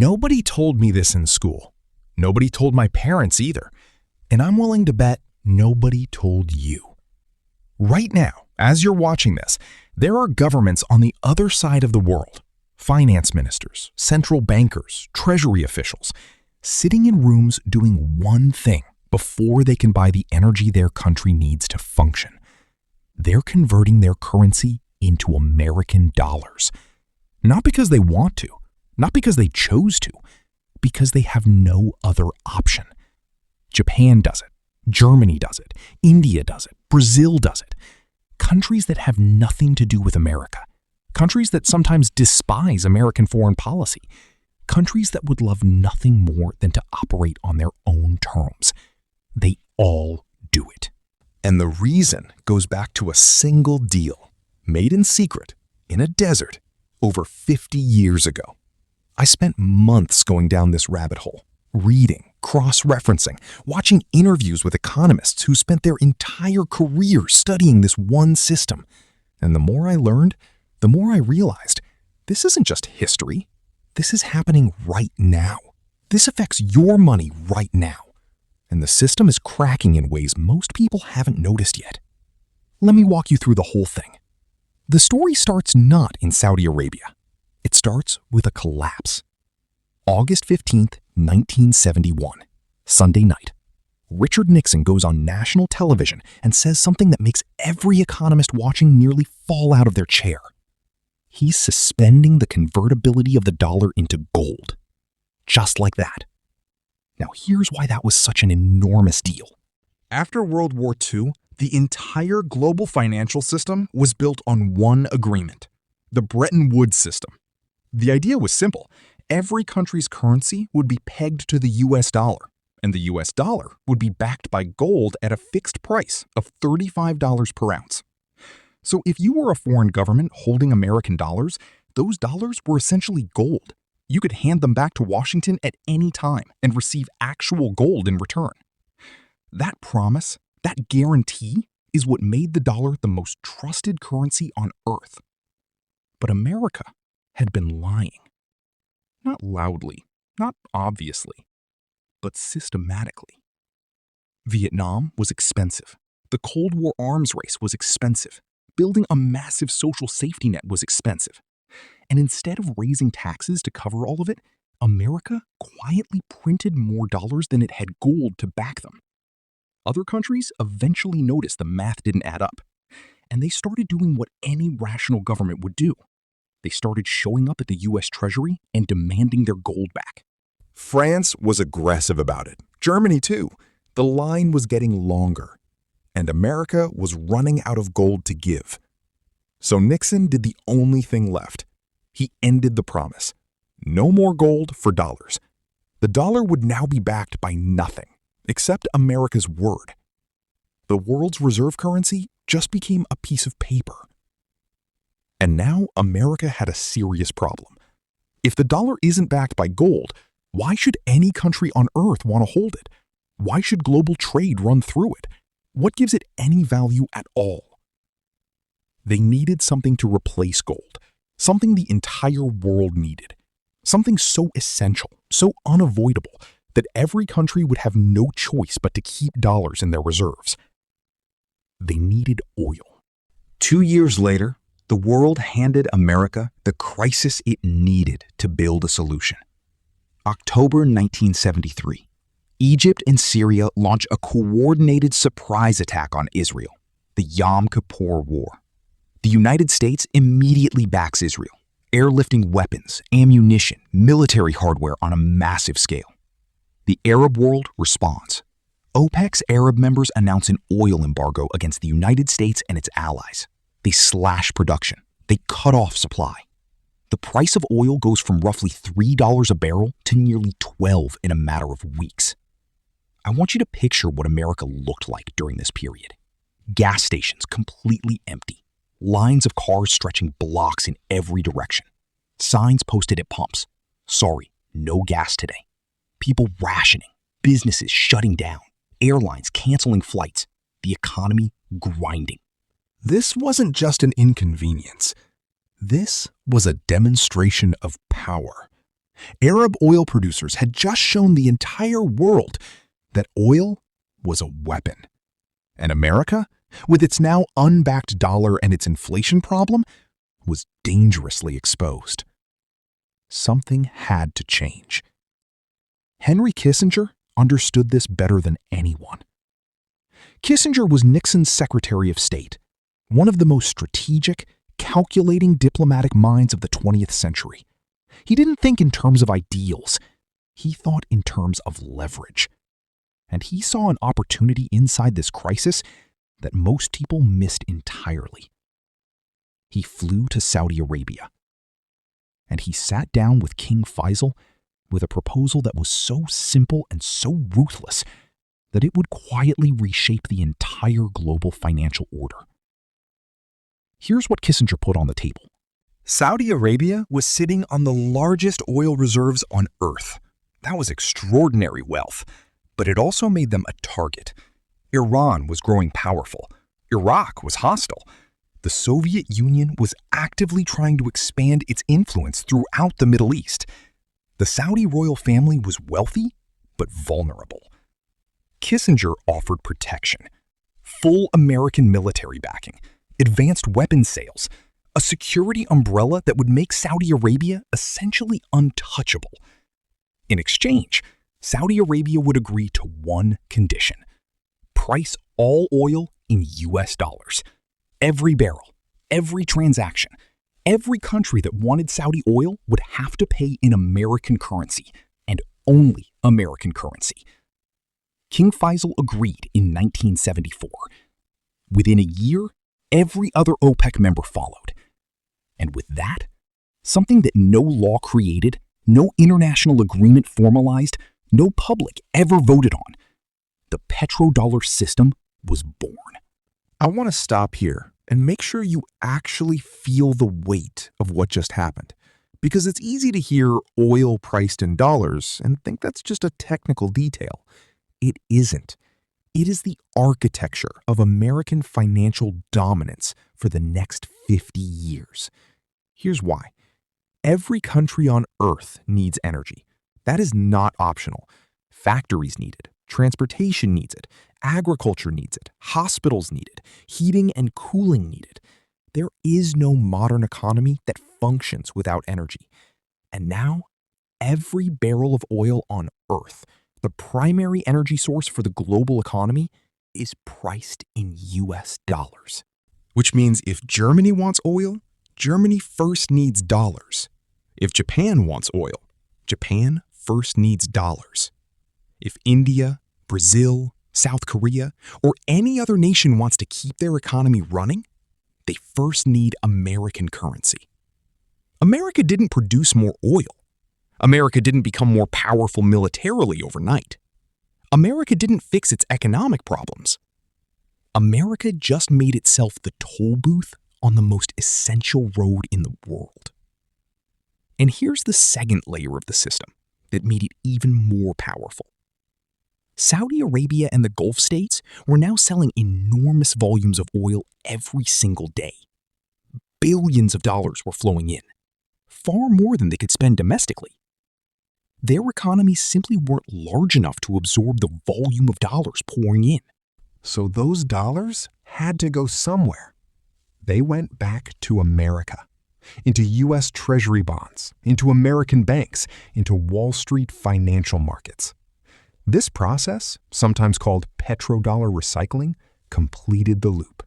Nobody told me this in school. Nobody told my parents either. And I'm willing to bet nobody told you. Right now, as you're watching this, there are governments on the other side of the world, finance ministers, central bankers, treasury officials, sitting in rooms doing one thing before they can buy the energy their country needs to function. They're converting their currency into American dollars. Not because they want to, not because they chose to, because they have no other option. Japan does it. Germany does it. India does it. Brazil does it. Countries that have nothing to do with America. Countries that sometimes despise American foreign policy. Countries that would love nothing more than to operate on their own terms. They all do it. And the reason goes back to a single deal, made in secret, in a desert, over 50 years ago. I spent months going down this rabbit hole, reading, cross-referencing, watching interviews with economists who spent their entire careers studying this one system. And the more I learned, the more I realized this isn't just history. This is happening right now. This affects your money right now. And the system is cracking in ways most people haven't noticed yet. Let me walk you through the whole thing. The story starts not in Saudi Arabia. It starts with a collapse. August 15th, 1971, Sunday night. Richard Nixon goes on national television and says something that makes every economist watching nearly fall out of their chair. He's suspending the convertibility of the dollar into gold. Just like that. Now here's why that was such an enormous deal. After World War II, the entire global financial system was built on one agreement, the Bretton Woods system. The idea was simple. Every country's currency would be pegged to the US dollar, and the US dollar would be backed by gold at a fixed price of $35 per ounce. So if you were a foreign government holding American dollars, those dollars were essentially gold. You could hand them back to Washington at any time and receive actual gold in return. That promise, that guarantee, is what made the dollar the most trusted currency on Earth. But America had been lying. Not loudly, not obviously, but systematically. Vietnam was expensive. The Cold War arms race was expensive. Building a massive social safety net was expensive. And instead of raising taxes to cover all of it, America quietly printed more dollars than it had gold to back them. Other countries eventually noticed the math didn't add up, and they started doing what any rational government would do. They started showing up at the US Treasury and demanding their gold back. France was aggressive about it. Germany too. The line was getting longer. And America was running out of gold to give. So Nixon did the only thing left. He ended the promise. No more gold for dollars. The dollar would now be backed by nothing, except America's word. The world's reserve currency just became a piece of paper. And now America had a serious problem. If the dollar isn't backed by gold, why should any country on Earth want to hold it? Why should global trade run through it? What gives it any value at all? They needed something to replace gold, something the entire world needed, something so essential, so unavoidable, that every country would have no choice but to keep dollars in their reserves. They needed oil. 2 years later, the world handed America the crisis it needed to build a solution. October 1973. Egypt and Syria launch a coordinated surprise attack on Israel, the Yom Kippur War. The United States immediately backs Israel, airlifting weapons, ammunition, military hardware on a massive scale. The Arab world responds. OPEC's Arab members announce an oil embargo against the United States and its allies. They slash production. They cut off supply. The price of oil goes from roughly $3 a barrel to nearly $12 in a matter of weeks. I want you to picture what America looked like during this period. Gas stations completely empty. Lines of cars stretching blocks in every direction. Signs posted at pumps. Sorry, no gas today. People rationing. Businesses shutting down. Airlines canceling flights. The economy grinding. This wasn't just an inconvenience. This was a demonstration of power. Arab oil producers had just shown the entire world that oil was a weapon. And America, with its now unbacked dollar and its inflation problem, was dangerously exposed. Something had to change. Henry Kissinger understood this better than anyone. Kissinger was Nixon's Secretary of State, one of the most strategic, calculating diplomatic minds of the 20th century. He didn't think in terms of ideals. He thought in terms of leverage. And he saw an opportunity inside this crisis that most people missed entirely. He flew to Saudi Arabia. And he sat down with King Faisal with a proposal that was so simple and so ruthless that it would quietly reshape the entire global financial order. Here's what Kissinger put on the table. Saudi Arabia was sitting on the largest oil reserves on Earth. That was extraordinary wealth, but it also made them a target. Iran was growing powerful. Iraq was hostile. The Soviet Union was actively trying to expand its influence throughout the Middle East. The Saudi royal family was wealthy, but vulnerable. Kissinger offered protection, full American military backing, advanced weapons sales, a security umbrella that would make Saudi Arabia essentially untouchable. In exchange, Saudi Arabia would agree to one condition: price all oil in US dollars. Every barrel, every transaction, every country that wanted Saudi oil would have to pay in American currency, and only American currency. King Faisal agreed in 1974. Within a year, every other OPEC member followed. And with that, something that no law created, no international agreement formalized, no public ever voted on, the petrodollar system was born. I want to stop here and make sure you actually feel the weight of what just happened. Because it's easy to hear oil priced in dollars and think that's just a technical detail. It isn't. It is the architecture of American financial dominance for the next 50 years. Here's why. Every country on Earth needs energy. That is not optional. Factories need it. Transportation needs it. Agriculture needs it. Hospitals need it. Heating and cooling need it. There is no modern economy that functions without energy. And now, every barrel of oil on Earth, the primary energy source for the global economy, is priced in US dollars. Which means if Germany wants oil, Germany first needs dollars. If Japan wants oil, Japan first needs dollars. If India, Brazil, South Korea, or any other nation wants to keep their economy running, they first need American currency. America didn't produce more oil. America didn't become more powerful militarily overnight. America didn't fix its economic problems. America just made itself the toll booth on the most essential road in the world. And here's the second layer of the system that made it even more powerful. Saudi Arabia and the Gulf states were now selling enormous volumes of oil every single day. Billions of dollars were flowing in, far more than they could spend domestically. Their economies simply weren't large enough to absorb the volume of dollars pouring in. So those dollars had to go somewhere. They went back to America, into U.S. Treasury bonds, into American banks, into Wall Street financial markets. This process, sometimes called petrodollar recycling, completed the loop.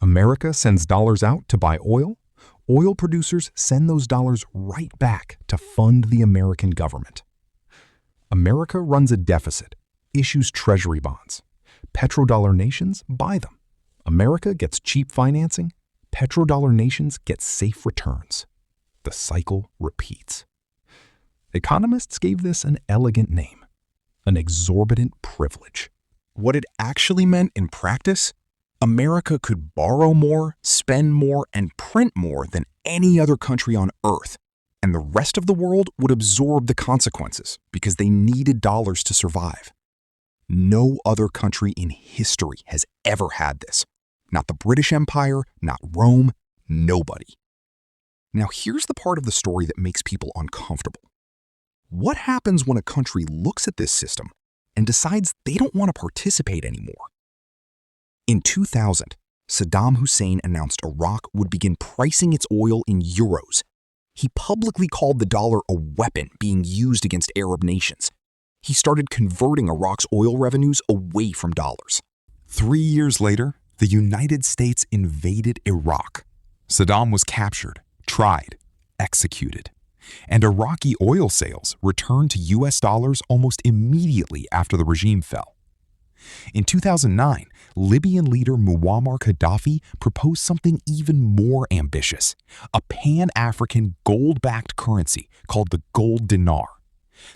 America sends dollars out to buy oil. Oil producers send those dollars right back to fund the American government. America runs a deficit, issues treasury bonds. Petrodollar nations buy them. America gets cheap financing. Petrodollar nations get safe returns. The cycle repeats. Economists gave this an elegant name: an exorbitant privilege. What it actually meant in practice: America could borrow more, spend more, and print more than any other country on Earth, and the rest of the world would absorb the consequences because they needed dollars to survive. No other country in history has ever had this. Not the British Empire, not Rome, nobody. Now here's the part of the story that makes people uncomfortable. What happens when a country looks at this system and decides they don't want to participate anymore? In 2000, Saddam Hussein announced Iraq would begin pricing its oil in euros. He publicly called the dollar a weapon being used against Arab nations. He started converting Iraq's oil revenues away from dollars. 3 years later, the United States invaded Iraq. Saddam was captured, tried, executed, and Iraqi oil sales returned to US dollars almost immediately after the regime fell. In 2009, Libyan leader Muammar Gaddafi proposed something even more ambitious, a pan-African gold-backed currency called the gold dinar.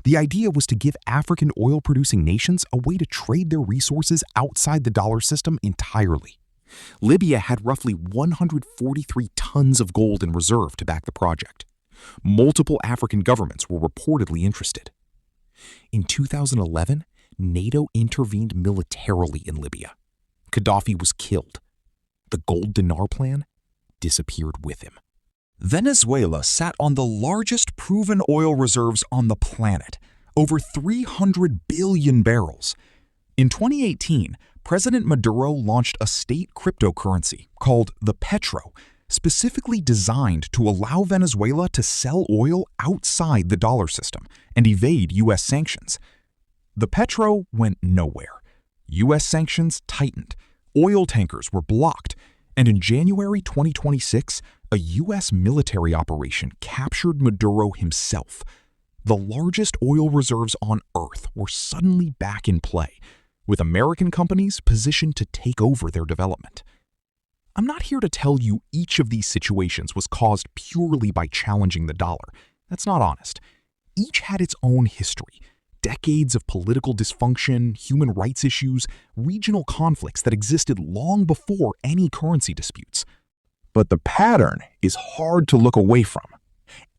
The idea was to give African oil-producing nations a way to trade their resources outside the dollar system entirely. Libya had roughly 143 tons of gold in reserve to back the project. Multiple African governments were reportedly interested. In 2011, NATO intervened militarily in Libya. Gaddafi was killed. The gold dinar plan disappeared with him. Venezuela sat on the largest proven oil reserves on the planet, over 300 billion barrels. In 2018, President Maduro launched a state cryptocurrency called the Petro, specifically designed to allow Venezuela to sell oil outside the dollar system and evade U.S. sanctions. The Petro went nowhere. U.S. sanctions tightened, oil tankers were blocked, and in January 2026, a U.S. military operation captured Maduro himself. The largest oil reserves on Earth were suddenly back in play, with American companies positioned to take over their development. I'm not here to tell you each of these situations was caused purely by challenging the dollar. That's not honest. Each had its own history. Decades of political dysfunction, human rights issues, regional conflicts that existed long before any currency disputes. But the pattern is hard to look away from.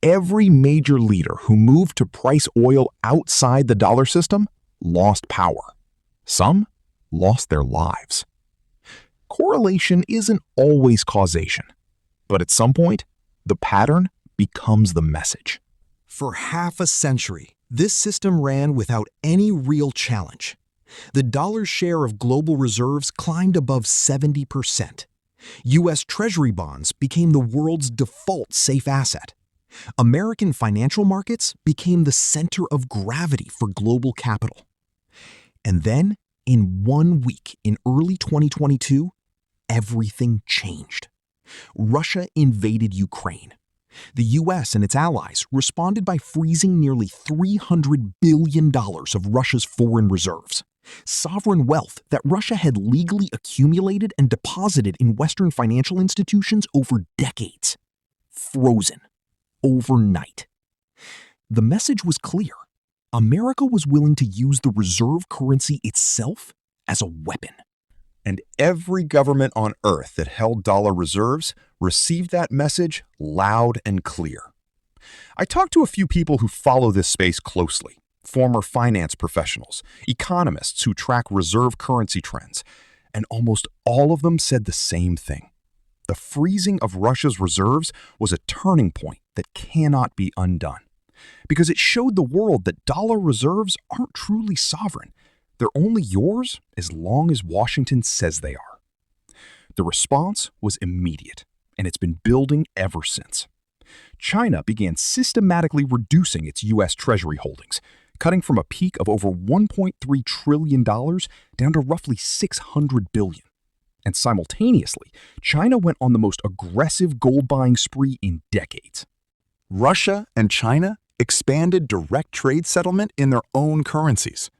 Every major leader who moved to price oil outside the dollar system lost power. Some lost their lives. Correlation isn't always causation, but at some point, the pattern becomes the message. For half a century, this system ran without any real challenge. The dollar's share of global reserves climbed above 70%. U.S. Treasury bonds became the world's default safe asset. American financial markets became the center of gravity for global capital. And then, in 1 week in early 2022, everything changed. Russia invaded Ukraine. The U.S. and its allies responded by freezing nearly $300 billion of Russia's foreign reserves, sovereign wealth that Russia had legally accumulated and deposited in Western financial institutions over decades. Frozen. Overnight. The message was clear. America was willing to use the reserve currency itself as a weapon. And every government on Earth that held dollar reserves received that message loud and clear. I talked to a few people who follow this space closely, former finance professionals, economists who track reserve currency trends, and almost all of them said the same thing. The freezing of Russia's reserves was a turning point that cannot be undone, because it showed the world that dollar reserves aren't truly sovereign. They're only yours as long as Washington says they are. The response was immediate, and it's been building ever since. China began systematically reducing its U.S. Treasury holdings, cutting from a peak of over $1.3 trillion down to roughly $600 billion. And simultaneously, China went on the most aggressive gold buying spree in decades. Russia and China expanded direct trade settlement in their own currencies.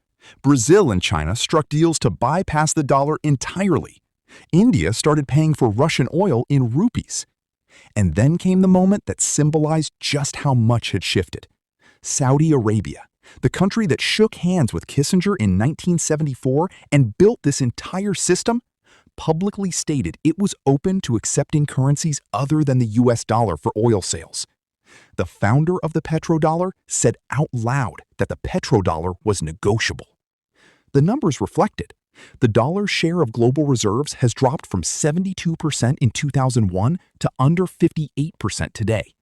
Brazil and China struck deals to bypass the dollar entirely. India started paying for Russian oil in rupees. And then came the moment that symbolized just how much had shifted. Saudi Arabia, the country that shook hands with Kissinger in 1974 and built this entire system, publicly stated it was open to accepting currencies other than the US dollar for oil sales. The founder of the petrodollar said out loud that the petrodollar was negotiable. The numbers reflected. The dollar's share of global reserves has dropped from 72% in 2001 to under 58% today.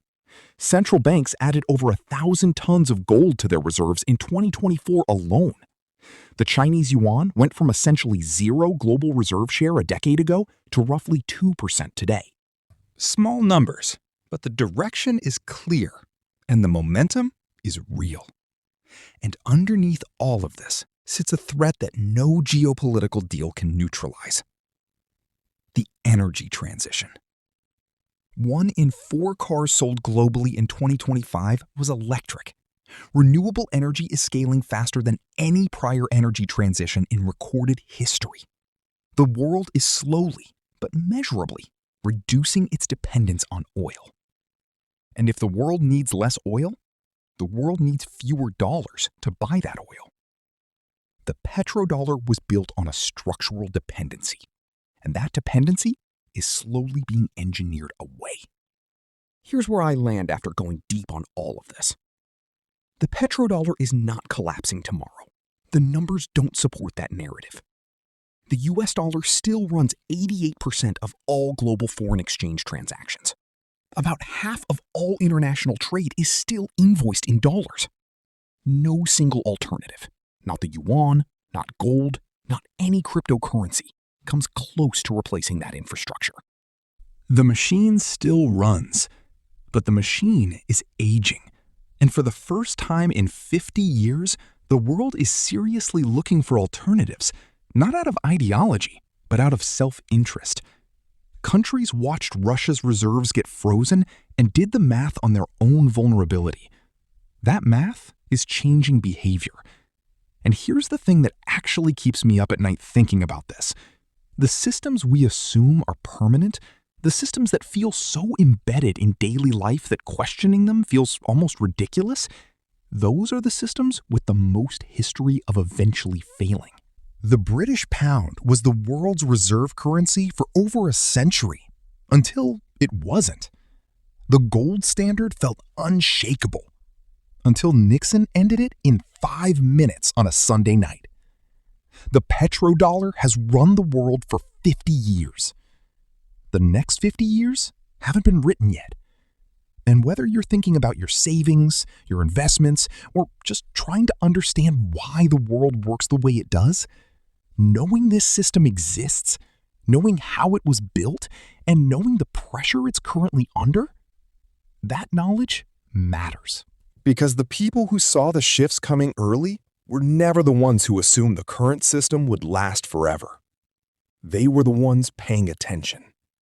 Central banks added over 1,000 tons of gold to their reserves in 2024 alone. The Chinese yuan went from essentially zero global reserve share a decade ago to roughly 2% today. Small numbers, but the direction is clear, and the momentum is real. And underneath all of this sits a threat that no geopolitical deal can neutralize: the energy transition. 1 in 4 cars sold globally in 2025 was electric. Renewable energy is scaling faster than any prior energy transition in recorded history. The world is slowly, but measurably, reducing its dependence on oil. And if the world needs less oil, the world needs fewer dollars to buy that oil. The petrodollar was built on a structural dependency, and that dependency is slowly being engineered away. Here's where I land after going deep on all of this. The petrodollar is not collapsing tomorrow. The numbers don't support that narrative. The US dollar still runs 88% of all global foreign exchange transactions. About half of all international trade is still invoiced in dollars. No single alternative, not the yuan, not gold, not any cryptocurrency, comes close to replacing that infrastructure. The machine still runs, but the machine is aging. And for the first time in 50 years, the world is seriously looking for alternatives, not out of ideology, but out of self-interest. Countries watched Russia's reserves get frozen and did the math on their own vulnerability. That math is changing behavior. And here's the thing that actually keeps me up at night thinking about this. The systems we assume are permanent, the systems that feel so embedded in daily life that questioning them feels almost ridiculous, those are the systems with the most history of eventually failing. The British pound was the world's reserve currency for over a century, until it wasn't. The gold standard felt unshakable, until Nixon ended it in 5 minutes on a Sunday night. The petrodollar has run the world for 50 years. The next 50 years haven't been written yet. And whether you're thinking about your savings, your investments, or just trying to understand why the world works the way it does, knowing this system exists, knowing how it was built, and knowing the pressure it's currently under, that knowledge matters. Because the people who saw the shifts coming early were never the ones who assumed the current system would last forever. They were the ones paying attention.